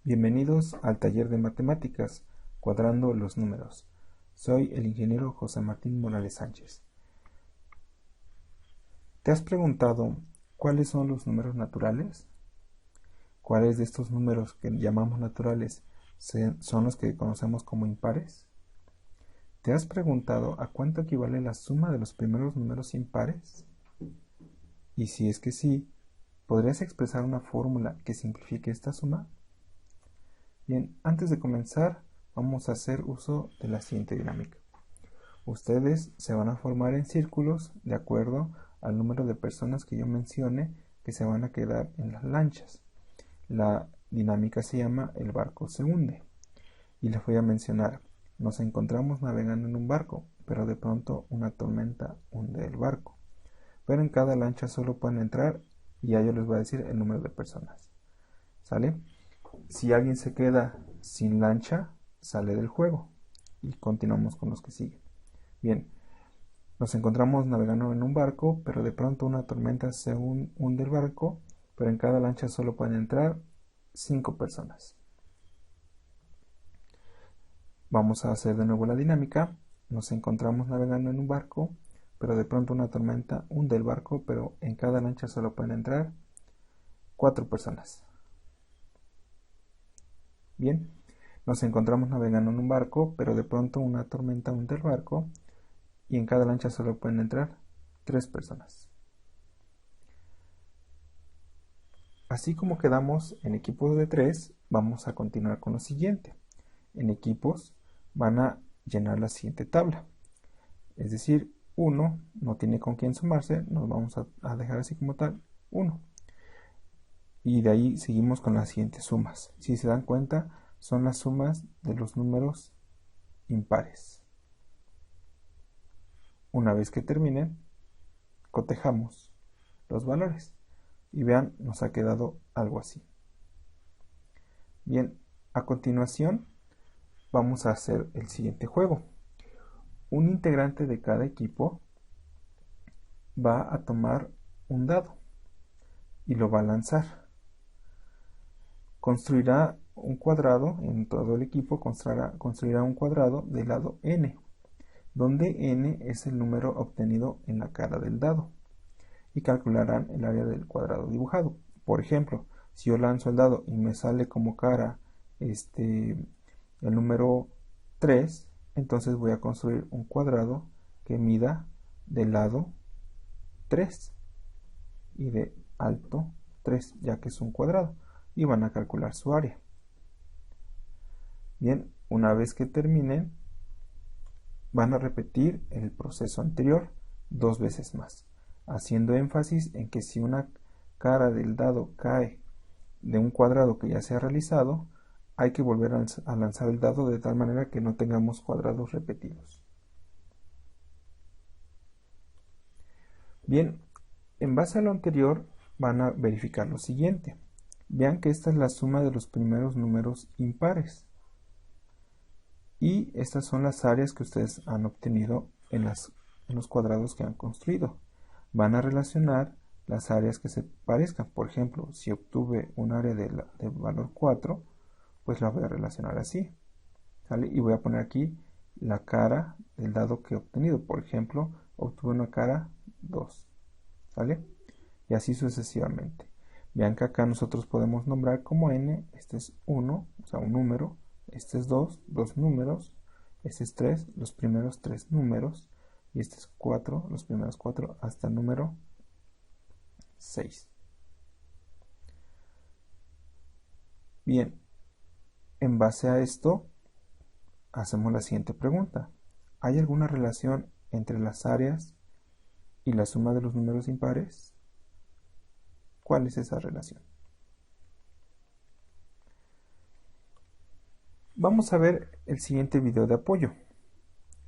Bienvenidos al taller de matemáticas, cuadrando los números. Soy el ingeniero José Martín Morales Sánchez. ¿Te has preguntado cuáles son los números naturales? ¿Cuáles de estos números que llamamos naturales son los que conocemos como impares? ¿Te has preguntado a cuánto equivale la suma de los primeros números impares? Y si es que sí, ¿podrías expresar una fórmula que simplifique esta suma? Bien, antes de comenzar, vamos a hacer uso de la siguiente dinámica. Ustedes se van a formar en círculos de acuerdo al número de personas que yo mencione que se van a quedar en las lanchas. La dinámica se llama el barco se hunde. Y les voy a mencionar, nos encontramos navegando en un barco, pero de pronto una tormenta hunde el barco. Pero en cada lancha solo pueden entrar y ya yo les voy a decir el número de personas. ¿Sale? Si alguien se queda sin lancha, sale del juego y continuamos con los que siguen. Bien, nos encontramos navegando en un barco, pero de pronto una tormenta se hunde el barco, pero en cada lancha solo pueden entrar 5 personas. Vamos a hacer de nuevo la dinámica. Nos encontramos navegando en un barco, pero de pronto una tormenta hunde el barco, pero en cada lancha solo pueden entrar 4 personas. Bien, nos encontramos navegando en un barco, pero de pronto una tormenta hunde el barco y en cada lancha solo pueden entrar 3 personas. Así como quedamos en equipos de 3, vamos a continuar con lo siguiente. En equipos van a llenar la siguiente tabla. Es decir, 1 no tiene con quién sumarse, nos vamos a dejar así como tal, 1. Y de ahí seguimos con las siguientes sumas. Si se dan cuenta, son las sumas de los números impares. Una vez que terminen, cotejamos los valores. Y vean, nos ha quedado algo así. Bien, a continuación vamos a hacer el siguiente juego. Un integrante de cada equipo va a tomar un dado y lo va a lanzar. Construirá un cuadrado, en todo el equipo construirá un cuadrado del lado n, donde n es el número obtenido en la cara del dado, y calcularán el área del cuadrado dibujado. Por ejemplo, si yo lanzo el dado y me sale como cara el número 3, entonces voy a construir un cuadrado que mida de lado 3 y de alto 3, ya que es un cuadrado, y van a calcular su área. Bien, una vez que terminen, van a repetir el proceso anterior 2 veces más, haciendo énfasis en que si una cara del dado cae de un cuadrado que ya se ha realizado, hay que volver a lanzar el dado de tal manera que no tengamos cuadrados repetidos. Bien, en base a lo anterior van a verificar lo siguiente. Vean que esta es la suma de los primeros números impares. Y estas son las áreas que ustedes han obtenido en los cuadrados que han construido. Van a relacionar las áreas que se parezcan. Por ejemplo, si obtuve un área de valor 4, pues la voy a relacionar así. ¿Sale? Y voy a poner aquí la cara del dado que he obtenido. Por ejemplo, obtuve una cara 2. ¿Sale? Y así sucesivamente. Vean que acá nosotros podemos nombrar como n, este es 1, o sea un número, este es 2, dos números, este es 3, los primeros 3 números, y este es 4, los primeros 4 hasta el número 6. Bien, en base a esto, hacemos la siguiente pregunta. ¿Hay alguna relación entre las áreas y la suma de los números impares? ¿Cuál es esa relación? Vamos a ver el siguiente video de apoyo.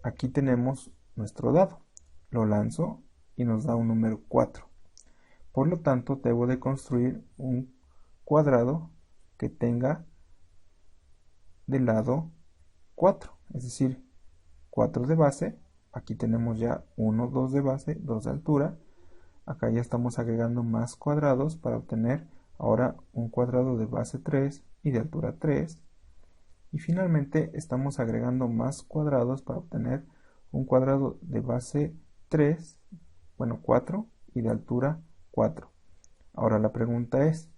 Aquí tenemos nuestro dado. Lo lanzo y nos da un número 4. Por lo tanto, debo de construir un cuadrado que tenga del lado 4, es decir, 4 de base. Aquí tenemos ya 1, 2 de base, 2 de altura. Acá ya estamos agregando más cuadrados para obtener ahora un cuadrado de base 3, y de altura 3. Y finalmente estamos agregando más cuadrados para obtener un cuadrado de base 3, bueno 4 y de altura 4. Ahora la pregunta es,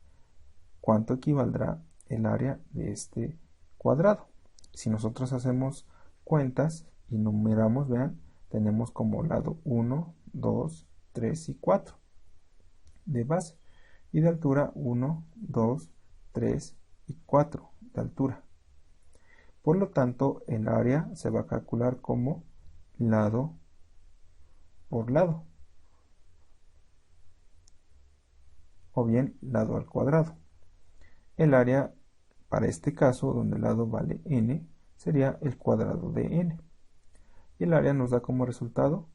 ¿cuánto equivaldrá el área de este cuadrado? Si nosotros hacemos cuentas y numeramos, vean, tenemos como lado 1, 2, 3 y 4 de base y de altura 1, 2, 3 y 4 de altura. Por lo tanto, el área se va a calcular como lado por lado, o bien lado al cuadrado. El área, para este caso, donde el lado vale n, sería el cuadrado de n. Y el área nos da como resultado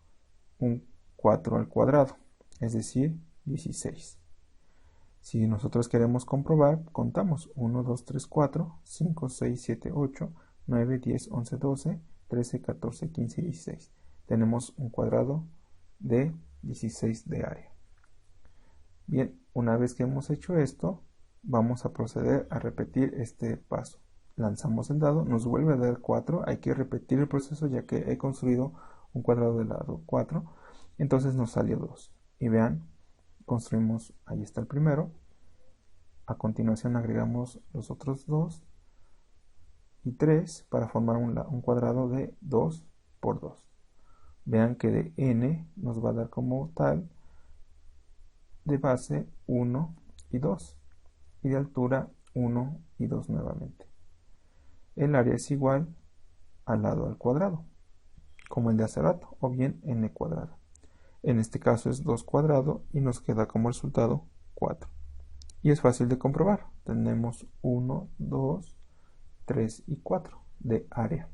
un 4 al cuadrado, es decir, 16. Si nosotros queremos comprobar, contamos 1, 2, 3, 4, 5, 6, 7, 8, 9, 10, 11, 12, 13, 14, 15 y 16. Tenemos un cuadrado de 16 de área. Bien, una vez que hemos hecho esto, vamos a proceder a repetir este paso. Lanzamos el dado, nos vuelve a dar 4, hay que repetir el proceso ya que he construido un cuadrado del lado 4, entonces nos salió 2. Y vean, construimos, ahí está el primero, a continuación agregamos los otros 2 y 3 para formar un cuadrado de 2 por 2. Vean que de n nos va a dar como tal de base 1 y 2 y de altura 1 y 2 nuevamente. El área es igual al lado al cuadrado, como el de hace rato, o bien n cuadrado. En este caso es 2 cuadrado y nos queda como resultado 4. Y es fácil de comprobar. Tenemos 1, 2, 3 y 4 de área.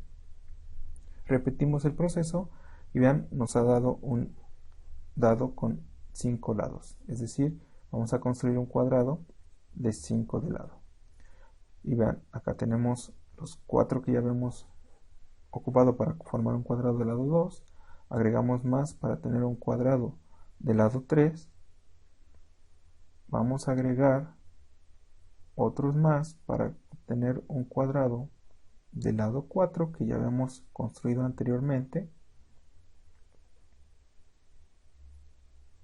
Repetimos el proceso y vean, nos ha dado un dado con 5 lados. Es decir, vamos a construir un cuadrado de 5 de lado. Y vean, acá tenemos los 4 que ya habíamos ocupado para formar un cuadrado de lado 2. Agregamos más para tener un cuadrado de lado 3. Vamos a agregar otros más para obtener un cuadrado del lado 4 que ya habíamos construido anteriormente.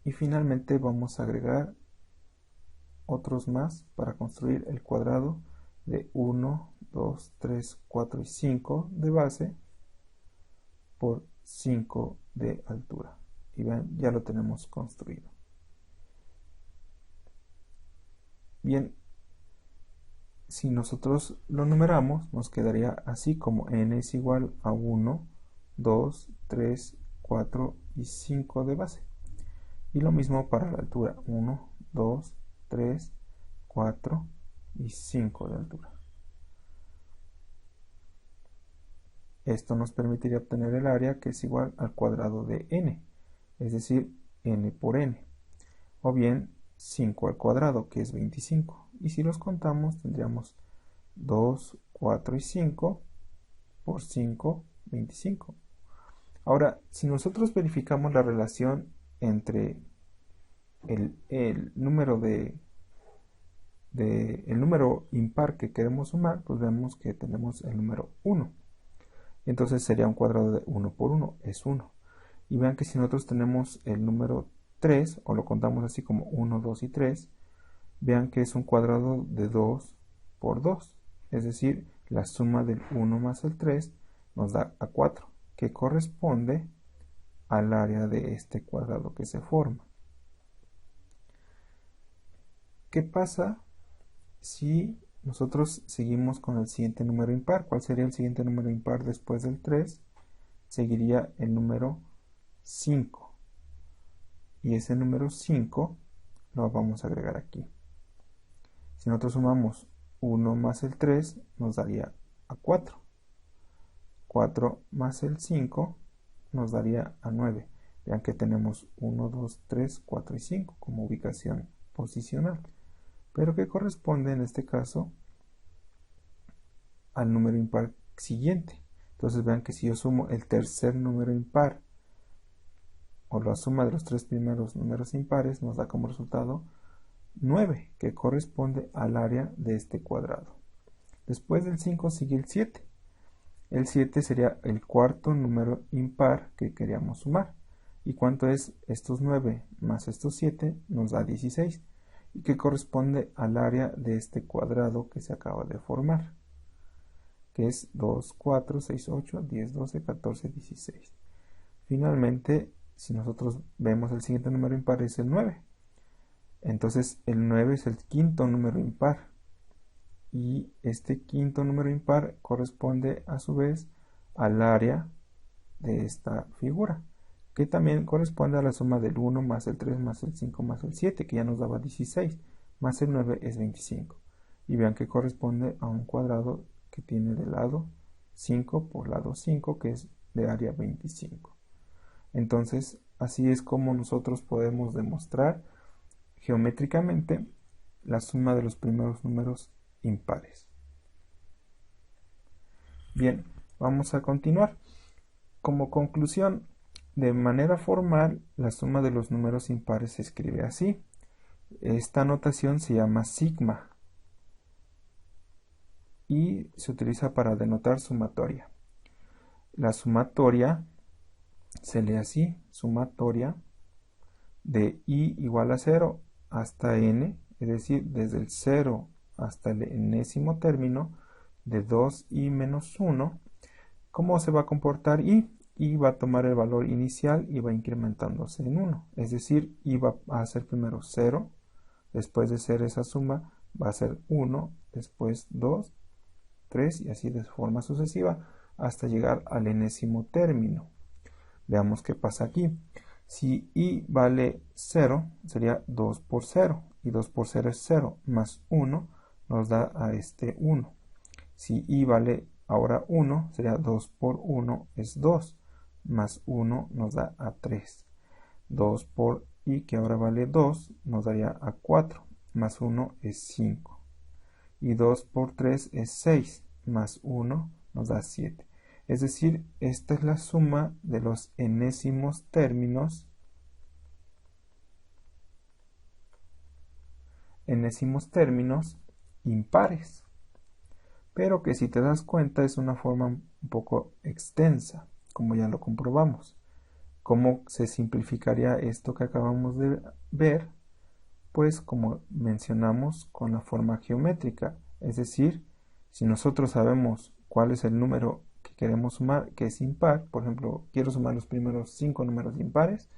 Y finalmente vamos a agregar otros más para construir el cuadrado de 1, 2, 3, 4 y 5 de base por 5 de altura. Y vean, ya lo tenemos construido. Bien, si nosotros lo numeramos, nos quedaría así como n es igual a 1, 2, 3, 4 y 5 de base. Y lo mismo para la altura, 1, 2, 3, 4 y 5 de altura. Esto nos permitiría obtener el área que es igual al cuadrado de n, es decir, n por n. O bien 5 al cuadrado, que es 25. Y si los contamos, tendríamos 2, 4 y 5 por 5, 25. Ahora, si nosotros verificamos la relación entre el número el número impar que queremos sumar, pues vemos que tenemos el número 1. Entonces sería un cuadrado de 1 por 1, es 1. Y vean que si nosotros tenemos el número 3, o lo contamos así como 1, 2 y 3, vean que es un cuadrado de 2 por 2. Es decir, la suma del 1 más el 3 nos da a 4, que corresponde al área de este cuadrado que se forma. ¿Qué pasa si nosotros seguimos con el siguiente número impar? ¿Cuál sería el siguiente número impar después del 3? Seguiría el número 5. Y ese número 5 lo vamos a agregar aquí. Si nosotros sumamos 1 más el 3, nos daría a 4. 4 más el 5 nos daría a 9. Vean que tenemos 1, 2, 3, 4 y 5 como ubicación posicional, pero que corresponde en este caso al número impar siguiente. Entonces vean que si yo sumo el tercer número impar o la suma de los tres primeros números impares, nos da como resultado 9, que corresponde al área de este cuadrado. Después del 5 sigue el 7. El 7 sería el cuarto número impar que queríamos sumar. ¿Y cuánto es? Estos 9 más estos 7 nos da 16, y que corresponde al área de este cuadrado que se acaba de formar, que es 2, 4, 6, 8, 10, 12, 14, 16. Finalmente, si nosotros vemos el siguiente número impar es el 9. Entonces el 9 es el quinto número impar. Y este quinto número impar corresponde a su vez al área de esta figura, que también corresponde a la suma del 1 más el 3 más el 5 más el 7, que ya nos daba 16, más el 9 es 25. Y vean que corresponde a un cuadrado que tiene de lado 5 por lado 5, que es de área 25. Entonces, así es como nosotros podemos demostrar geométricamente la suma de los primeros números impares. Bien, vamos a continuar. Como conclusión, de manera formal, la suma de los números impares se escribe así. Esta notación se llama sigma y se utiliza para denotar sumatoria. La sumatoria se lee así: sumatoria de i igual a 0 hasta n, es decir, desde el 0 hasta el enésimo término de 2i menos 1. ¿Cómo se va a comportar i? I va a tomar el valor inicial y va incrementándose en 1. Es decir, i va a ser primero 0, después de ser esa suma va a ser 1, después 2, 3 y así de forma sucesiva hasta llegar al enésimo término. Veamos qué pasa aquí. Si i vale 0, sería 2 por 0, y 2 por 0 es 0, más 1 nos da a este 1. Si i vale ahora 1, sería 2 por 1 es 2, más 1 nos da a 3. 2 por i, que ahora vale 2, nos daría a 4, más 1 es 5. Y 2 por 3 es 6, más 1 nos da 7. Es decir, esta es la suma de los enésimos términos impares. Pero que si te das cuenta es una forma un poco extensa, como ya lo comprobamos. ¿Cómo se simplificaría esto que acabamos de ver? Pues como mencionamos, con la forma geométrica. Es decir, si nosotros sabemos cuál es el número que queremos sumar, que es impar, por ejemplo, quiero sumar los primeros 5 números impares,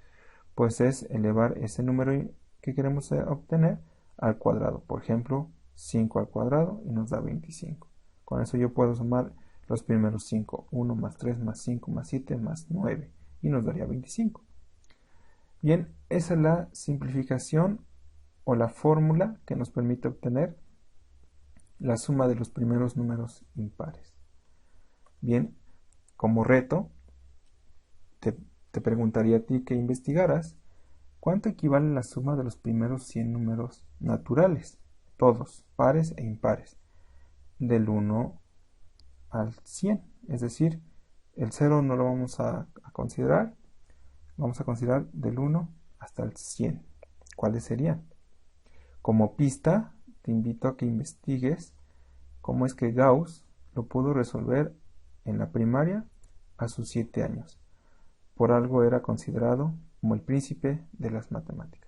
pues es elevar ese número que queremos obtener al cuadrado. Por ejemplo, 5 al cuadrado y nos da 25. Con eso yo puedo sumar los primeros 5. 1 más 3 más 5 más 7 más 9 y nos daría 25. Bien, esa es la simplificación o la fórmula que nos permite obtener la suma de los primeros números impares. Bien, como reto, te preguntaría a ti que investigaras cuánto equivale la suma de los primeros 100 números naturales, todos, pares e impares, del 1 al 100. Es decir, el 0 no lo vamos a considerar, vamos a considerar del 1 hasta el 100. ¿Cuáles serían? Como pista, te invito a que investigues cómo es que Gauss lo pudo resolver en la primaria a sus 7 años. Por algo era considerado como el príncipe de las matemáticas.